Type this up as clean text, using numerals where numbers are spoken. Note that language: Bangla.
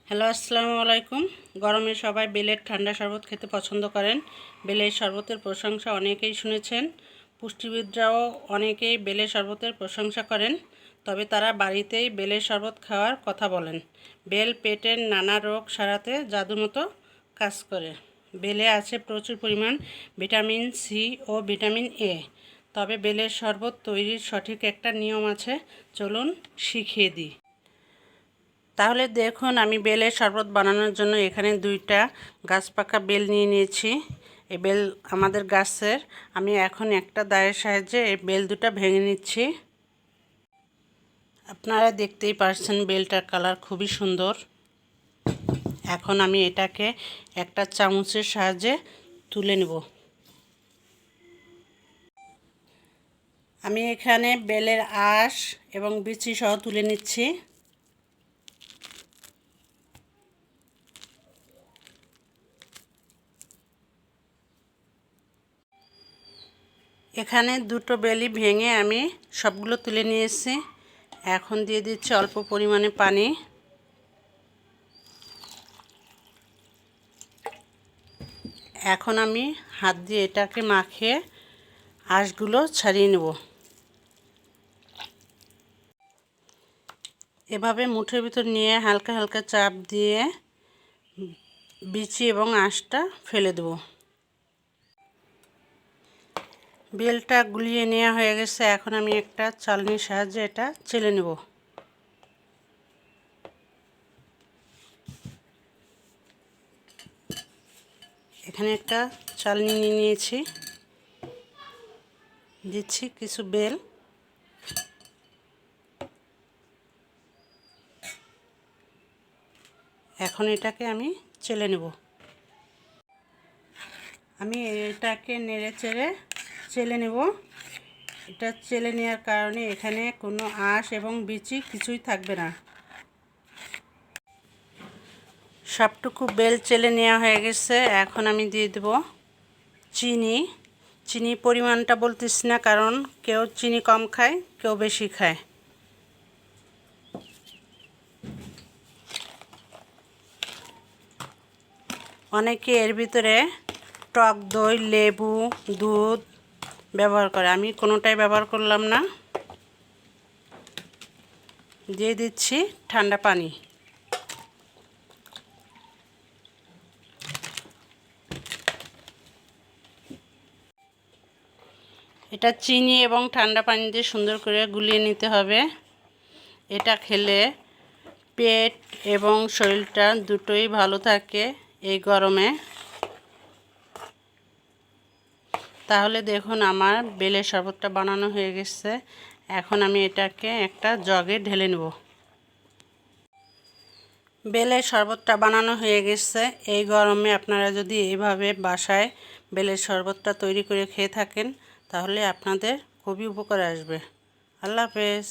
হ্যালো, আসসালামু আলাইকুম। গরমে সবাই বেলের ঠান্ডা শরবত খেতে পছন্দ করেন। বেলের শরবতের প্রশংসা অনেকেই শুনেছেন। পুষ্টিবিদরাও অনেকেই বেলের শরবতের প্রশংসা করেন, তবে তারা বাড়িতেই বেলের শরবত খাওয়ার কথা বলেন। বেল পেটের নানা রোগ সারাতে জাদুর মতো কাজ করে। বেলে আছে প্রচুর পরিমাণ ভিটামিন সি ও ভিটামিন এ। তবে বেলের শরবত তৈরির সঠিক একটা নিয়ম আছে, চলুন শিখিয়ে দিই। তাহলে দেখুন, আমি বেলের শরবত বানানোর জন্য এখানে 2টা গাছ পাকা বেল নিয়ে নিয়েছি। এই বেল আমাদের গাছের। আমি এখন একটা দায়ের সাহায্যে এই বেল দুটো ভেঙে নিচ্ছি। আপনারা দেখতেই পাচ্ছেন বেলটার কালার খুবই সুন্দর। এখন আমি এটাকে একটা চামচের সাহায্যে তুলে নেব। আমি এখানে বেলের আঁশ এবং বিচি সহ তুলে নিচ্ছি। এখানে 2টো বেলি ভেঙে আমি সবগুলো তুলে নিয়েছি। এখন দিয়ে দিচ্ছি অল্প পরিমাণে পানি। এখন আমি হাত দিয়ে এটাকে মাখিয়ে আঁশগুলো ছাড়িয়ে নেব। এভাবে মুঠের ভিতর নিয়ে হালকা হালকা চাপ দিয়ে বিচি এবং আঁশটা ফেলে দেব। বেলটা গুলিয়ে নেওয়া হয়ে গেছে। এখন আমি একটা চালনির সাহায্যে এটা চেলে নেব। এখানে একটা চালনি নিয়ে নিয়েছি, দিচ্ছি কিছু বেল। এখন এটাকে আমি চেলে নেব। আমি এটাকে নেড়ে চেড়ে চেলে নেব। এটা চেলে নেওয়ার কারণে এখানে কোনো আঁশ এবং বিচি কিছুই থাকবে না। সবটুকু বেল চেলে নেওয়া হয়ে গেছে। এখন আমি দিয়ে দেব চিনি। চিনি পরিমাণটা বলতেছি না, কারণ কেউ চিনি কম খায়, কেউ বেশি খায়। অনেকে এর ভিতরে টক দই, লেবু, দুধ ব্যবহার করে। আমি কোনোটাই ব্যবহার করলাম না। দিয়ে দিচ্ছি ঠান্ডা পানি। এটা চিনি এবং ঠান্ডা পানি দিয়ে সুন্দর করে গুলিয়ে নিতে হবে। এটা খেলে পেট এবং শরীরটা দুটোই ভালো থাকে এই গরমে। তাহলে দেখুন, আমার বেলের শরবতটা বানানো হয়ে গেছে। এখন আমি এটাকে একটা জগে ঢেলে নেব। বেলের শরবতটা বানানো হয়ে গেছে। এই গরমে আপনারা যদি এইভাবে বাসায় বেলের শরবতটা তৈরি করে খেয়ে থাকেন, তাহলে আপনাদের খুবই উপকার আসবে। আল্লাহ হাফেজ।